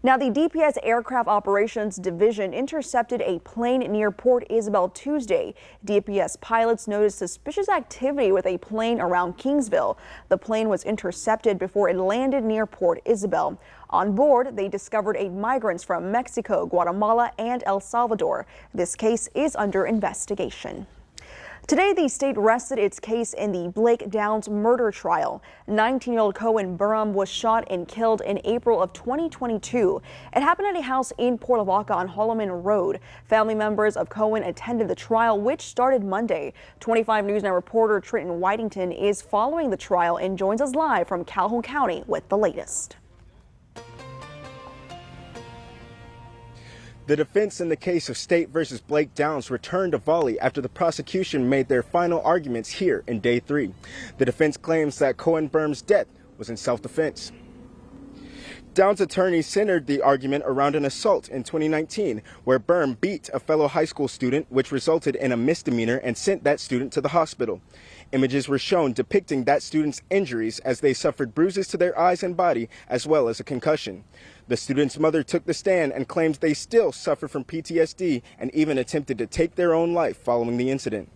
Now, the DPS Aircraft Operations Division intercepted a plane near Port Isabel Tuesday. DPS pilots noticed suspicious activity with a plane around Kingsville. The plane was intercepted before it landed near Port Isabel. On board, they discovered 8 migrants from Mexico, Guatemala, and El Salvador. This case is under investigation. Today, the state rested its case in the Blake Downs murder trial. 19-year-old Cohen Burham was shot and killed in April of 2022. It happened at a house in Port Lavaca on Holloman Road. Family members of Cohen attended the trial, which started Monday. 25 News Now reporter Trenton Whitington is following the trial and joins us live from Calhoun County with the latest. The defense in the case of State versus Blake Downs returned to volley after the prosecution made their final arguments here in day 3. The defense claims that Cohen Burham's death was in self-defense. Downs' attorney centered the argument around an assault in 2019 where Burham beat a fellow high school student, which resulted in a misdemeanor and sent that student to the hospital. Images were shown depicting that student's injuries as they suffered bruises to their eyes and body as well as a concussion. The student's mother took the stand and claims they still suffer from PTSD and even attempted to take their own life following the incident.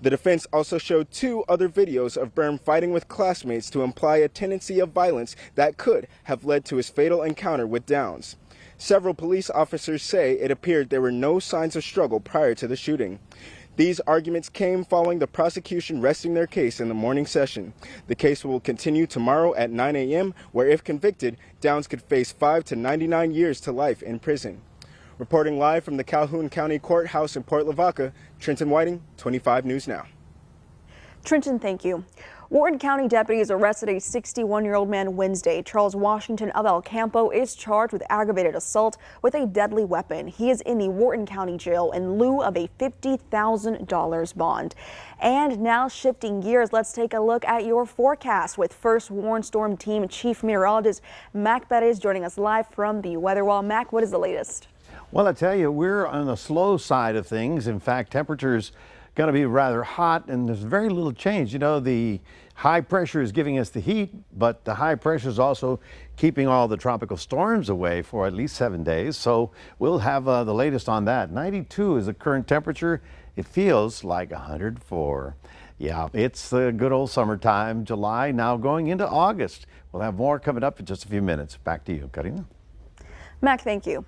The defense also showed 2 other videos of Burham fighting with classmates to imply a tendency of violence that could have led to his fatal encounter with Downs. Several police officers say it appeared there were no signs of struggle prior to the shooting. These arguments came following the prosecution resting their case in the morning session. The case will continue tomorrow at 9 a.m., where if convicted, Downs could face 5 to 99 years to life in prison. Reporting live from the Calhoun County Courthouse in Port Lavaca, Trenton Whiting, 25 News Now. Trenton, thank you. Wharton County deputies arrested a 61-year-old man Wednesday. Charles Washington of El Campo is charged with aggravated assault with a deadly weapon. He is in the Wharton County Jail in lieu of a $50,000 bond. And now shifting gears, let's take a look at your forecast with First Warn Storm Team Chief Meteorologist Mac Perez joining us live from the weather wall. Mac, what is the latest? Well, I tell you, we're on the slow side of things. In fact, temperatures going to be rather hot and there's very little change. You know, the high pressure is giving us the heat, but the high pressure is also keeping all the tropical storms away for at least 7 days. So we'll have the latest on that. 92 is the current temperature. It feels like 104. Yeah, it's the good old summertime, July, now going into August. We'll have more coming up in just a few minutes. Back to you, Karina. Mac, thank you.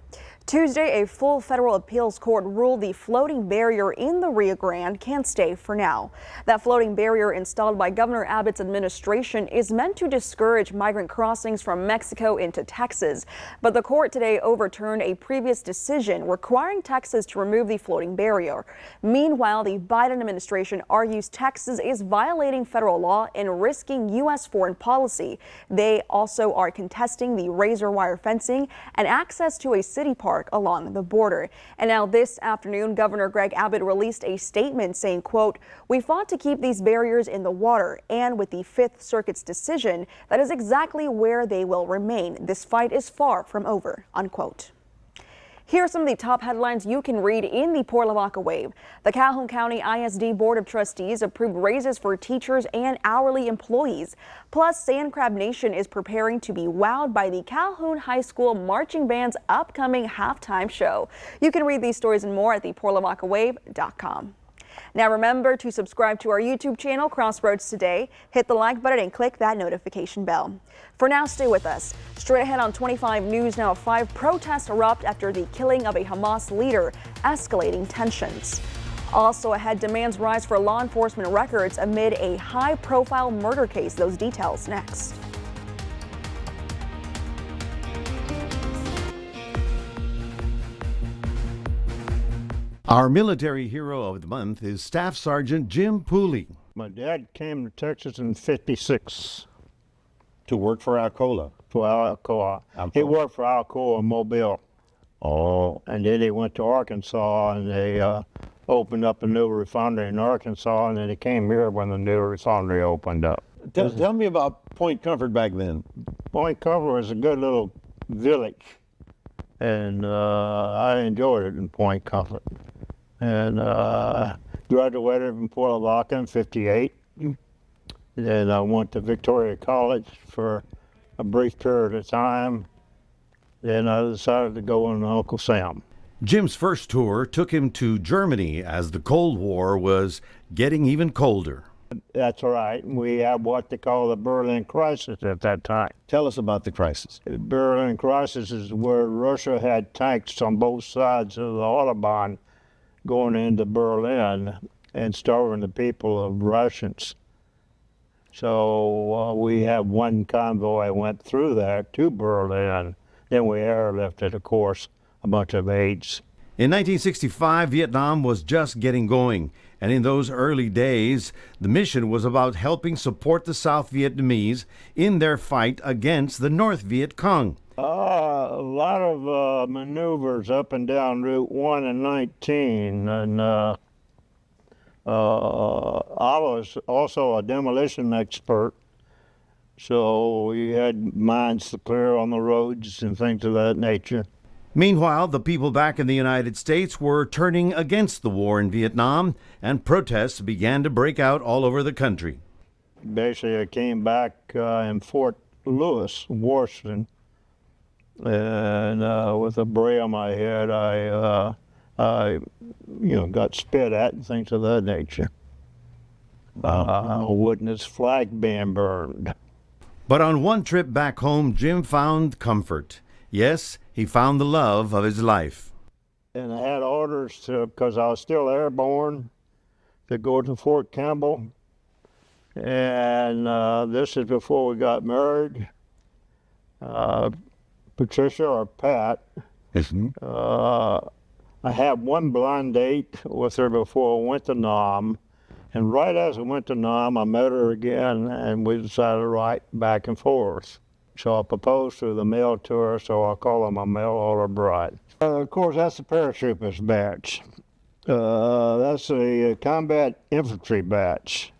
Tuesday, a full federal appeals court ruled the floating barrier in the Rio Grande can stay for now. That floating barrier installed by Governor Abbott's administration is meant to discourage migrant crossings from Mexico into Texas. But the court today overturned a previous decision requiring Texas to remove the floating barrier. Meanwhile, the Biden administration argues Texas is violating federal law and risking U.S. foreign policy. They also are contesting the razor wire fencing and access to a city park along the border. And now this afternoon, Governor Greg Abbott released a statement saying, quote, "We fought to keep these barriers in the water, and with the Fifth Circuit's decision, that is exactly where they will remain. This fight is far from over," unquote. Here are some of the top headlines you can read in the Port Lavaca Wave. The Calhoun County ISD Board of Trustees approved raises for teachers and hourly employees. Plus, Sand Crab Nation is preparing to be wowed by the Calhoun High School Marching Band's upcoming halftime show. You can read these stories and more at theportlavacawave.com. Now remember to subscribe to our YouTube channel, Crossroads Today. Hit the like button and click that notification bell. For now, stay with us. Straight ahead on 25 News Now, 5 protests erupt after the killing of a Hamas leader, escalating tensions. Also ahead, demands rise for law enforcement records amid a high-profile murder case. Those details next. Our military hero of the month is Staff Sergeant Jim Pooley. My dad came to Texas in '56 To work for Alcoa. for Alcoa. He worked for Alcoa in Mobile. Oh, And then he went to Arkansas and they opened up a new refinery in Arkansas, and then he came here when the new refinery opened up. tell me about Point Comfort back then. Point Comfort was a good little village, and I enjoyed it in Point Comfort. And graduated from Port Lavaca in '58. Then I went to Victoria College for a brief period of time. Then I decided to go on Uncle Sam. Jim's first tour took him to Germany as the Cold War was getting even colder. That's right. We had what they call the Berlin Crisis at that time. Tell us about the crisis. The Berlin Crisis is where Russia had tanks on both sides of the Autobahn going into Berlin and starving the people of rations. So we had one convoy went through there to Berlin. Then we airlifted, of course, a bunch of aides. In 1965, Vietnam was just getting going, and in those early days, the mission was about helping support the South Vietnamese in their fight against the North Viet Cong. A lot of maneuvers up and down Route 1 and 19, and I was also a demolition expert, so we had mines to clear on the roads and things of that nature. Meanwhile, the people back in the United States were turning against the war in Vietnam, and protests began to break out all over the country. Basically, I came back in Fort Lewis, Washington, and with a bray on my head, I got spit at and things of that nature. Witnessed flag being burned. But on one trip back home, Jim found comfort. Yes, he found the love of his life. And I had orders to, because I was still airborne, to go to Fort Campbell. And this is before we got married. Patricia, or Pat, I had one blind date with her before I went to Nam. And right as I went to Nam, I met her again, and we decided to write back and forth. So I proposed to the mail to her, so I call her my mail order bride. Of course, that's the paratroopers badge. That's a combat infantry badge.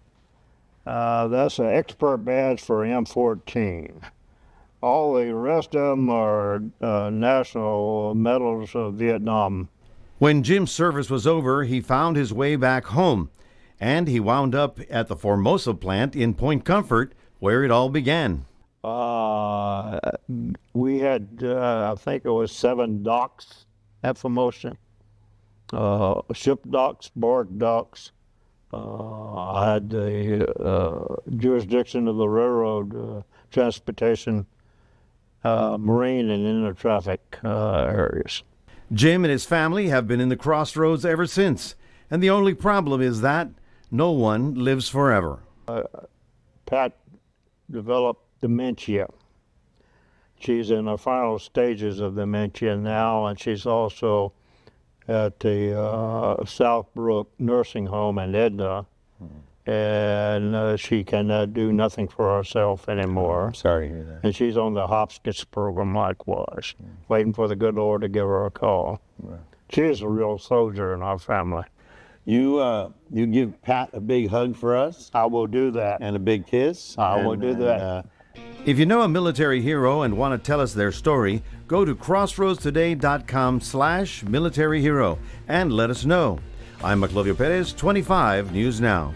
That's an expert badge for M14. All the rest of them are national medals of Vietnam. When Jim's service was over, he found his way back home, and he wound up at the Formosa plant in Point Comfort, where it all began. We had, I think it was 7 docks at Formosa. Ship docks, barge docks. I had the jurisdiction of the railroad transportation, marine and inner traffic areas. Jim and his family have been in the crossroads ever since, and the only problem is that no one lives forever. Pat developed dementia. She's in the final stages of dementia now, and she's also at the Southbrook Nursing Home in Edna, and she cannot do nothing for herself anymore. I'm sorry to hear that. And she's on the Hopkins program likewise, waiting for the good Lord to give her a call. Right. She is a real soldier in our family. You give Pat a big hug for us I will do that. and a big kiss. I will do that. If you know a military hero and want to tell us their story, go to crossroadstoday.com/militaryhero and let us know. I'm Maclovio Perez, 25 News Now.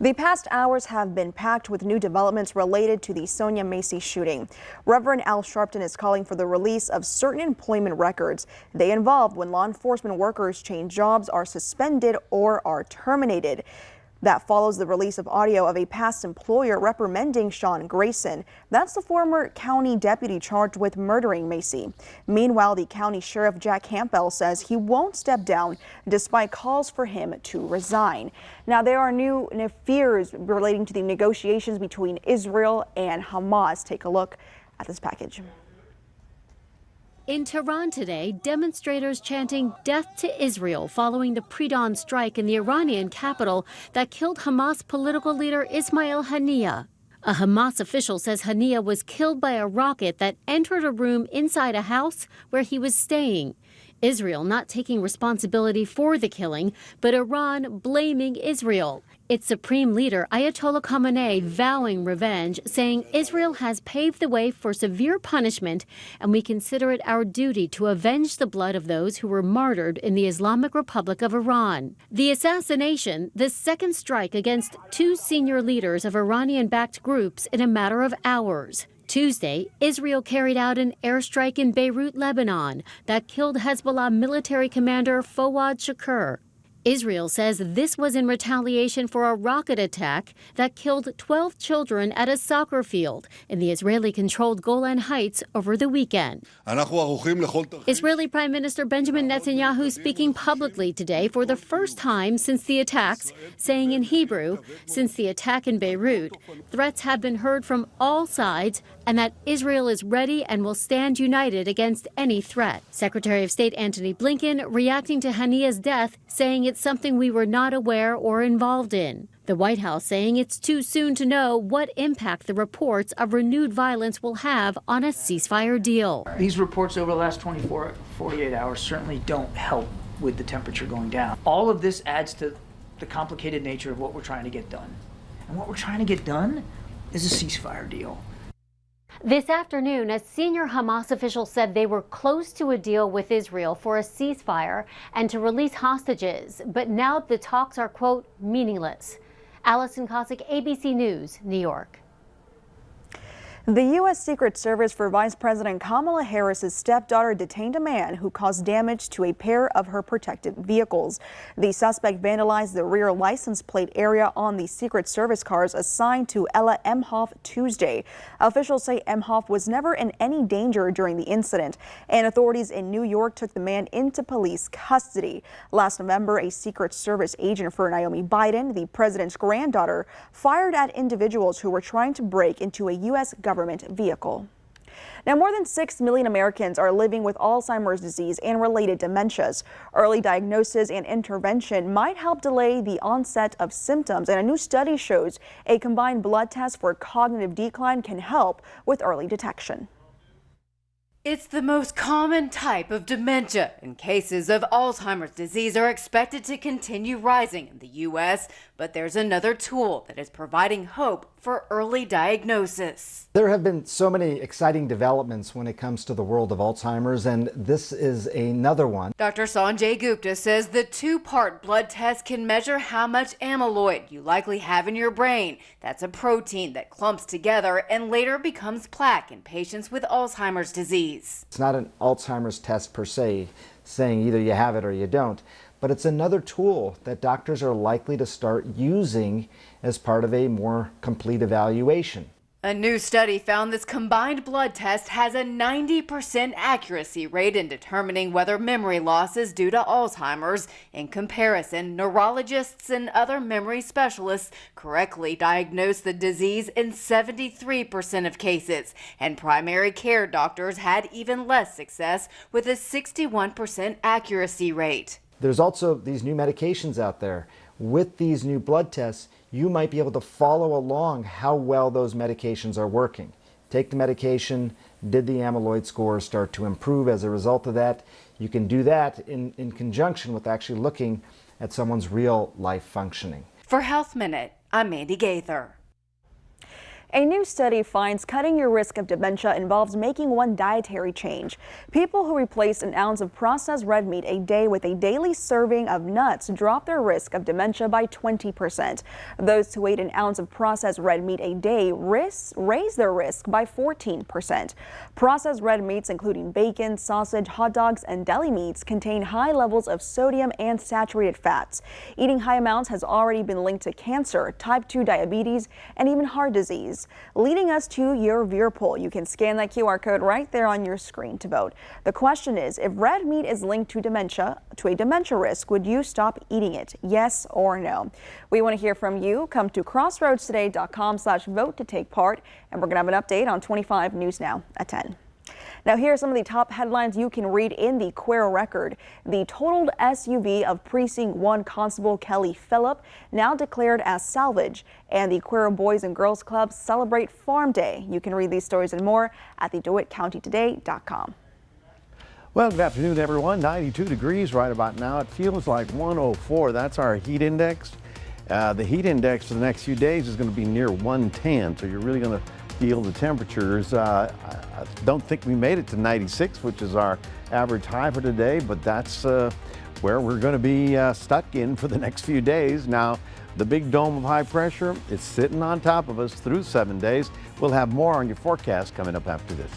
The past hours have been packed with new developments related to the Sonia Macy shooting. Reverend Al Sharpton is calling for the release of certain employment records. They involve when law enforcement workers change jobs, are suspended, or are terminated. That follows the release of audio of a past employer reprimanding Sean Grayson. That's the former county deputy charged with murdering Macy. Meanwhile, the county sheriff Jack Campbell says he won't step down despite calls for him to resign. Now, there are new fears relating to the negotiations between Israel and Hamas. Take a look at this package. In Tehran today, demonstrators chanting death to Israel following the pre-dawn strike in the Iranian capital that killed Hamas political leader Ismail Haniyeh. A Hamas official says Haniyeh was killed by a rocket that entered a room inside a house where he was staying. Israel not taking responsibility for the killing, but Iran blaming Israel. Its supreme leader, Ayatollah Khamenei, vowing revenge, saying Israel has paved the way for severe punishment, and we consider it our duty to avenge the blood of those who were martyred in the Islamic Republic of Iran. The assassination, the second strike against two senior leaders of Iranian-backed groups in a matter of hours. Tuesday, Israel carried out an airstrike in Beirut, Lebanon, that killed Hezbollah military commander Fouad Shakir. Israel says this was in retaliation for a rocket attack that killed 12 children at a soccer field in the Israeli-controlled Golan Heights over the weekend. Israeli Prime Minister Benjamin Netanyahu speaking publicly today for the first time since the attacks, saying in Hebrew, since the attack in Beirut, threats have been heard from all sides and that Israel is ready and will stand united against any threat. Secretary of State Antony Blinken reacting to Haniyeh's death, saying it's something we were not aware or involved in. The White House saying it's too soon to know what impact the reports of renewed violence will have on a ceasefire deal. These reports over the last 48 hours certainly don't help with the temperature going down. All of this adds to the complicated nature of what we're trying to get done. And what we're trying to get done is a ceasefire deal. This afternoon, a senior Hamas official said they were close to a deal with Israel for a ceasefire and to release hostages. But now the talks are, quote, meaningless. Allison Cossack, ABC News, New York. The U.S. Secret Service for Vice President Kamala Harris's stepdaughter detained a man who caused damage to a pair of her protected vehicles. The suspect vandalized the rear license plate area on the Secret Service cars assigned to Ella Emhoff Tuesday. Officials say Emhoff was never in any danger during the incident, and authorities in New York took the man into police custody. Last November, a Secret Service agent for Naomi Biden, the president's granddaughter, fired at individuals who were trying to break into a U.S. government vehicle. Now, more than 6 million Americans are living with Alzheimer's disease and related dementias. Early diagnosis and intervention might help delay the onset of symptoms, and a new study shows a combined blood test for cognitive decline can help with early detection. It's the most common type of dementia, and cases of Alzheimer's disease are expected to continue rising in the U.S., but there's another tool that is providing hope for early diagnosis. There have been so many exciting developments when it comes to the world of Alzheimer's, and this is another one. Dr. Sanjay Gupta says the two-part blood test can measure how much amyloid you likely have in your brain. That's a protein that clumps together and later becomes plaque in patients with Alzheimer's disease. It's not an Alzheimer's test per se, saying either you have it or you don't, but it's another tool that doctors are likely to start using as part of a more complete evaluation. A new study found this combined blood test has a 90% accuracy rate in determining whether memory loss is due to Alzheimer's. In comparison, neurologists and other memory specialists correctly diagnose the disease in 73% of cases, and primary care doctors had even less success with a 61% accuracy rate. There's also these new medications out there. With these new blood tests, you might be able to follow along how well those medications are working. Take the medication, did the amyloid scores start to improve as a result of that? You can do that in conjunction with actually looking at someone's real life functioning. For Health Minute, I'm Mandy Gaither. A new study finds cutting your risk of dementia involves making one dietary change. People who replace an ounce of processed red meat a day with a daily serving of nuts drop their risk of dementia by 20%. Those who ate an ounce of processed red meat a day raise their risk by 14%. Processed red meats, including bacon, sausage, hot dogs, and deli meats, contain high levels of sodium and saturated fats. Eating high amounts has already been linked to cancer, type 2 diabetes, and even heart disease. Leading us to your viewer poll. You can scan that QR code right there on your screen to vote. The question is, if red meat is linked to a dementia risk, would you stop eating it? Yes or no? We want to hear from you. Come to crossroadstoday.com/vote to take part. And we're going to have an update on 25 News Now at 10. Now, here are some of the top headlines you can read in the Cuero Record. The totaled SUV of Precinct 1 Constable Kelly Phillip now declared as salvage, and the Cuero Boys and Girls Club celebrate Farm Day. You can read these stories and more at the DeWittCountyToday.com. Well, good afternoon, everyone. 92 degrees right about now. It feels like 104. That's our heat index. The heat index for the next few days is going to be near 110, so you're really going to feel the temperatures. I don't think we made it to 96, which is our average high for today, but that's where we're going to be stuck in for the next few days. Now, the big dome of high pressure is sitting on top of us through 7 days. We'll have more on your forecast coming up after this.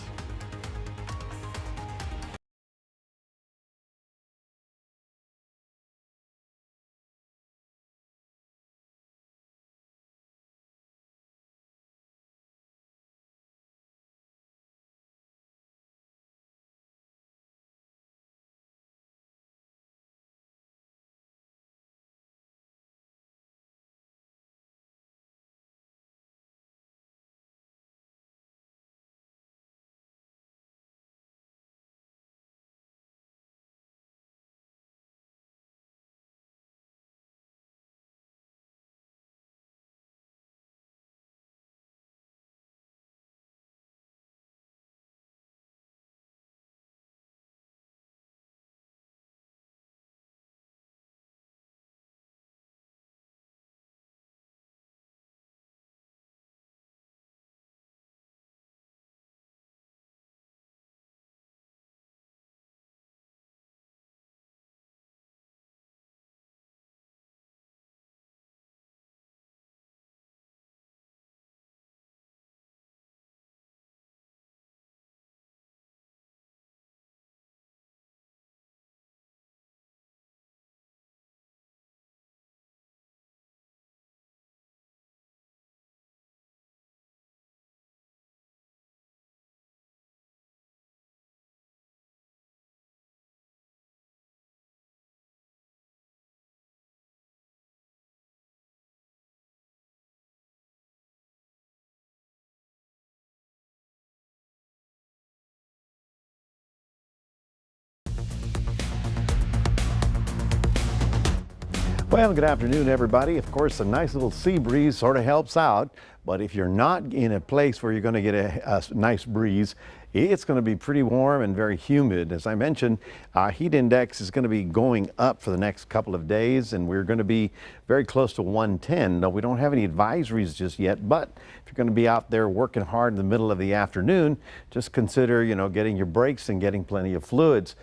Well, good afternoon, everybody. Of course, a nice little sea breeze sort of helps out, but if you're not in a place where you're going to get a nice breeze, it's going to be pretty warm and very humid. As I mentioned, our heat index is going to be going up for the next couple of days, and we're going to be very close to 110. Now, we don't have any advisories just yet, but if you're going to be out there working hard in the middle of the afternoon, just consider, getting your breaks and getting plenty of fluids.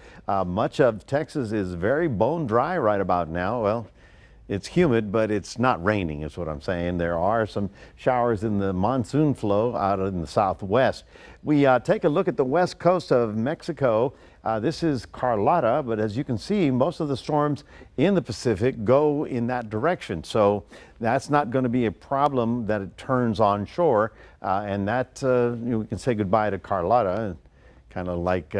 Much of Texas is very bone dry right about now. Well, it's humid, but it's not raining, is what I'm saying. There are some showers in the monsoon flow out in the southwest. We take a look at the west coast of Mexico. This is Carlotta, but as you can see, most of the storms in the Pacific go in that direction. So that's not going to be a problem that it turns onshore, and that we can say goodbye to Carlotta, kind of like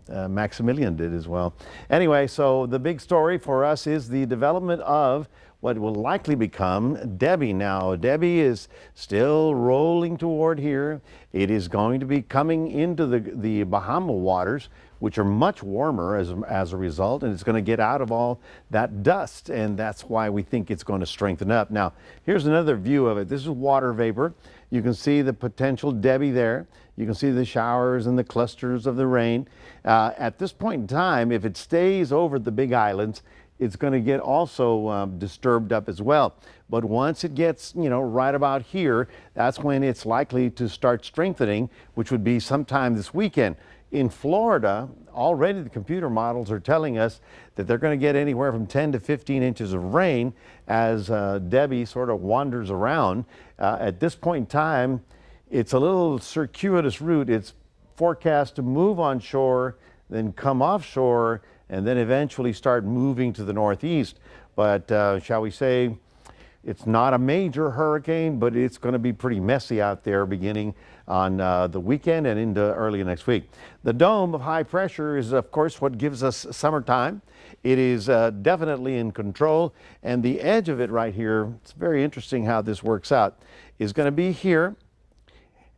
Maximilian did as well. Anyway, so the big story for us is the development of what will likely become Debbie. Now, Debbie is still rolling toward here. It is going to be coming into the Bahama waters, which are much warmer as a result, and it's going to get out of all that dust, and that's why we think it's going to strengthen up. Now, here's another view of it. This is water vapor. You can see the potential Debbie there. You can see the showers and the clusters of the rain. At this point in time, if it stays over the Big Islands, it's going to get also disturbed up as well. But once it gets, right about here, that's when it's likely to start strengthening, which would be sometime this weekend. In Florida, already the computer models are telling us that they're going to get anywhere from 10 to 15 inches of rain as Debbie sort of wanders around. At this point in time, it's a little circuitous route. It's forecast to move on shore, then come offshore, and then eventually start moving to the northeast. But shall we say, it's not a major hurricane, but it's going to be pretty messy out there beginning on the weekend and into early next week. The dome of high pressure is, of course, what gives us summertime. It is definitely in control, and the edge of it right here, it's very interesting how this works out, is going to be here,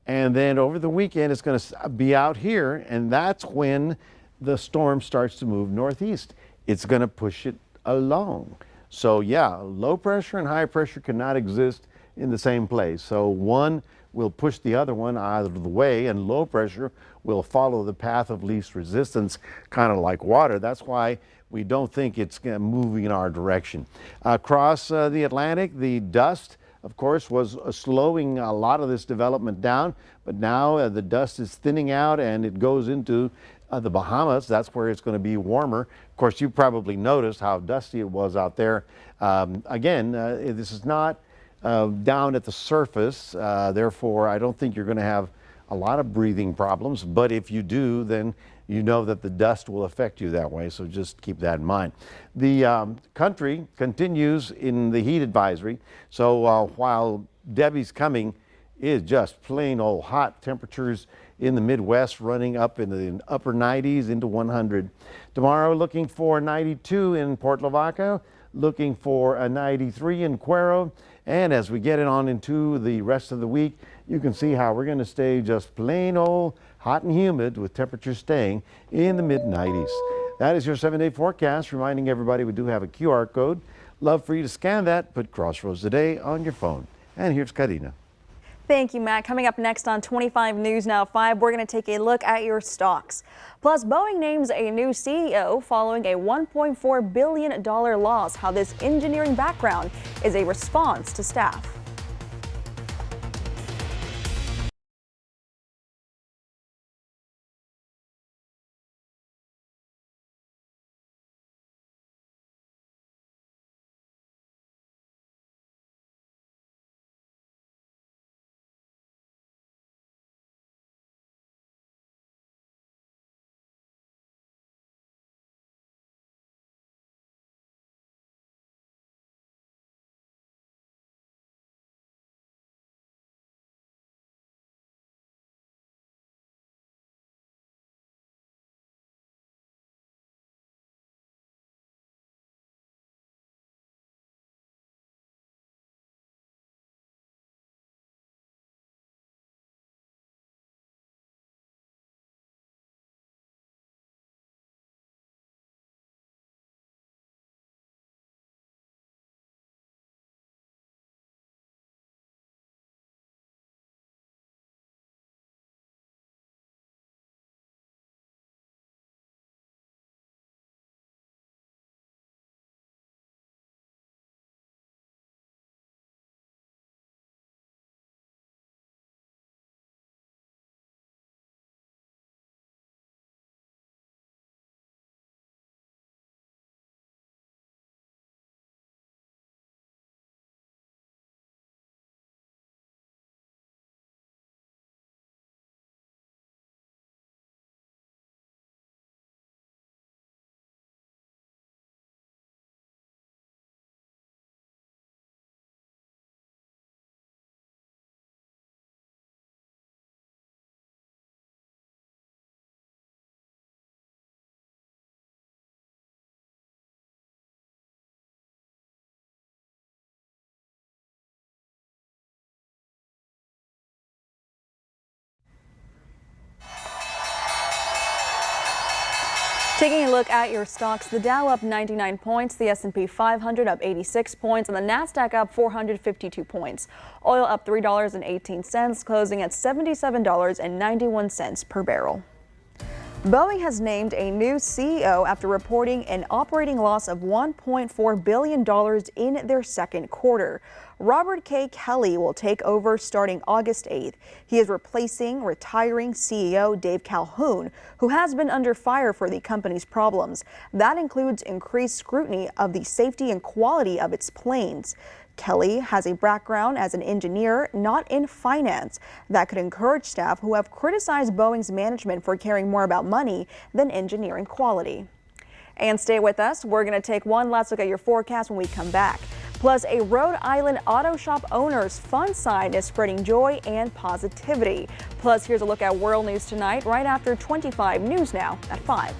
and then over the weekend it's going to be out here, and that's when the storm starts to move northeast. It's going to push it along. So yeah, low pressure and high pressure cannot exist in the same place. So one will push the other one out of the way, and low pressure will follow the path of least resistance, kind of like water. That's why we don't think it's moving in our direction. Across the Atlantic, the dust, of course, was slowing a lot of this development down, but now the dust is thinning out and it goes into the Bahamas. That's where it's going to be warmer. Of course, you probably noticed how dusty it was out there. Again, this is not down at the surface, therefore I don't think you're going to have a lot of breathing problems, but if you do, then you know that the dust will affect you that way, so just keep that in mind. The country continues in the heat advisory, so while Debbie's coming is just plain old hot, temperatures in the Midwest running up into the upper 90s into 100. Tomorrow looking for 92 in Port Lavaca, looking for a 93 in Cuero, and as we get it on into the rest of the week, you can see how we're going to stay just plain old hot and humid with temperatures staying in the mid-90s. That is your 7-day forecast, reminding everybody we do have a QR code. Love for you to scan that, put Crossroads Today on your phone. And here's Karina. Thank you, Matt. Coming up next on 25 News Now 5, we're going to take a look at your stocks. Plus, Boeing names a new CEO following a $1.4 billion loss. How this engineering background is a response to staff. Taking a look at your stocks, the Dow up 99 points, the S&P 500 up 86 points, and the Nasdaq up 452 points. Oil up $3.18, closing at $77.91 per barrel. Boeing has named a new CEO after reporting an operating loss of $1.4 billion in their second quarter. Robert K. Kelly will take over starting August 8th. He is replacing retiring CEO Dave Calhoun, who has been under fire for the company's problems. That includes increased scrutiny of the safety and quality of its planes. Kelly has a background as an engineer, not in finance. That could encourage staff who have criticized Boeing's management for caring more about money than engineering quality. And stay with us. We're going to take one last look at your forecast when we come back. Plus, a Rhode Island auto shop owner's fun sign is spreading joy and positivity. Plus, here's a look at world news tonight right after 25 News Now at 5.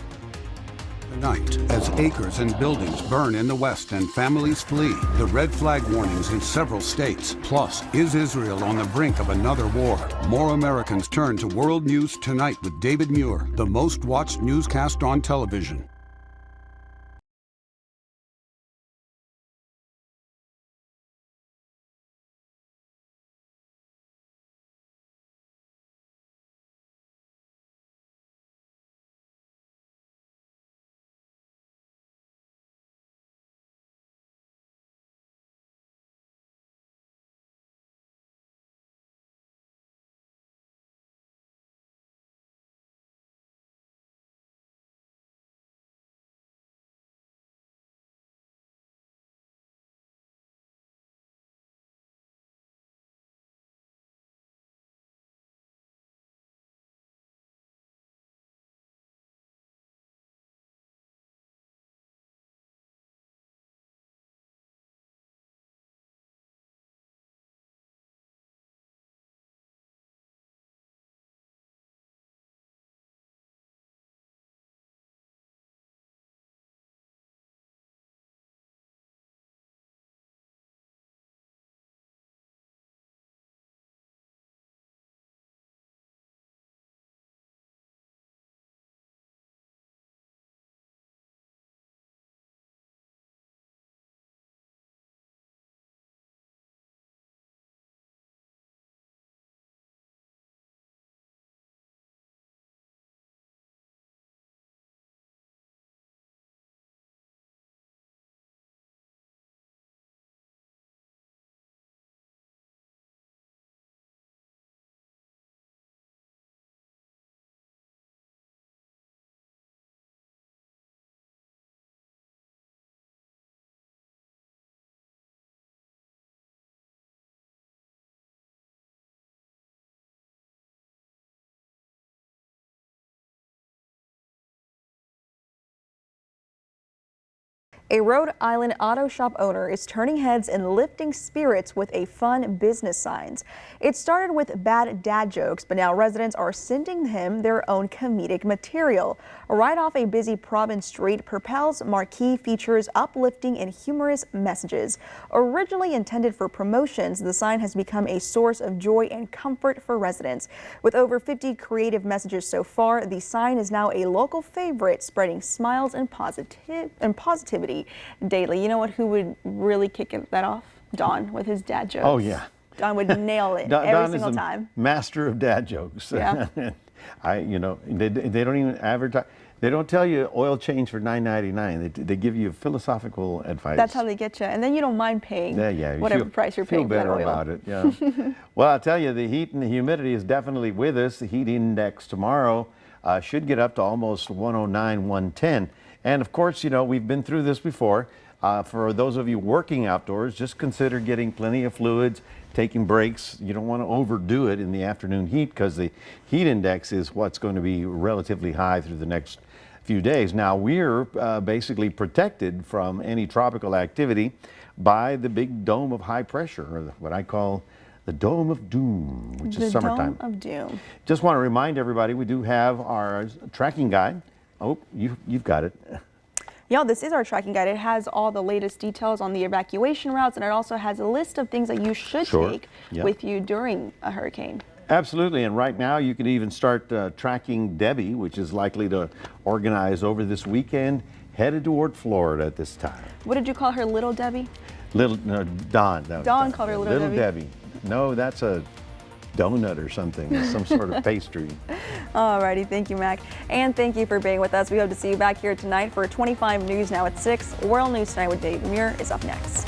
Tonight, as acres and buildings burn in the West and families flee, the red flag warnings in several states. Plus, is Israel on the brink of another war? More Americans turn to World News Tonight with David Muir, the most watched newscast on television. A Rhode Island auto shop owner is turning heads and lifting spirits with a fun business signs. It started with bad dad jokes, but now residents are sending him their own comedic material. Right off a busy Province Street, Propel's marquee features uplifting and humorous messages. Originally intended for promotions, the sign has become a source of joy and comfort for residents. With over 50 creative messages so far, the sign is now a local favorite, spreading smiles and positivity daily. You know what? Who would really kick that off? Don with his dad jokes. Oh yeah, Don would nail it every single time. Master of dad jokes. Yeah. They don't even advertise. They don't tell you oil change for $9.99. They give you philosophical advice. That's how they get you, and then you don't mind paying whatever price you're paying for that oil. Feel better about it. Yeah. Well, I'll tell you, the heat and the humidity is definitely with us. The heat index tomorrow should get up to almost 109, 110. And of course, you know, we've been through this before. For those of you working outdoors, just consider getting plenty of fluids, taking breaks. You don't want to overdo it in the afternoon heat because the heat index is what's going to be relatively high through the next few days. Now, we're basically protected from any tropical activity by the big dome of high pressure, or what I call the Dome of Doom, which is summertime. The Dome of Doom. Just want to remind everybody, we do have our tracking guide. Oh, you've got it. Yeah, this is our tracking guide. It has all the latest details on the evacuation routes, and it also has a list of things that you should take with you during a hurricane. Absolutely, and right now you can even start tracking Debbie, which is likely to organize over this weekend, headed toward Florida at this time. What did you call her, Little Debbie? Dawn. Dawn called her Little Debbie. No, that's a donut or something, some sort of pastry. Alrighty, thank you, Mac. And thank you for being with us. We hope to see you back here tonight for 25 News Now at 6. World News Tonight with Dave Muir is up next.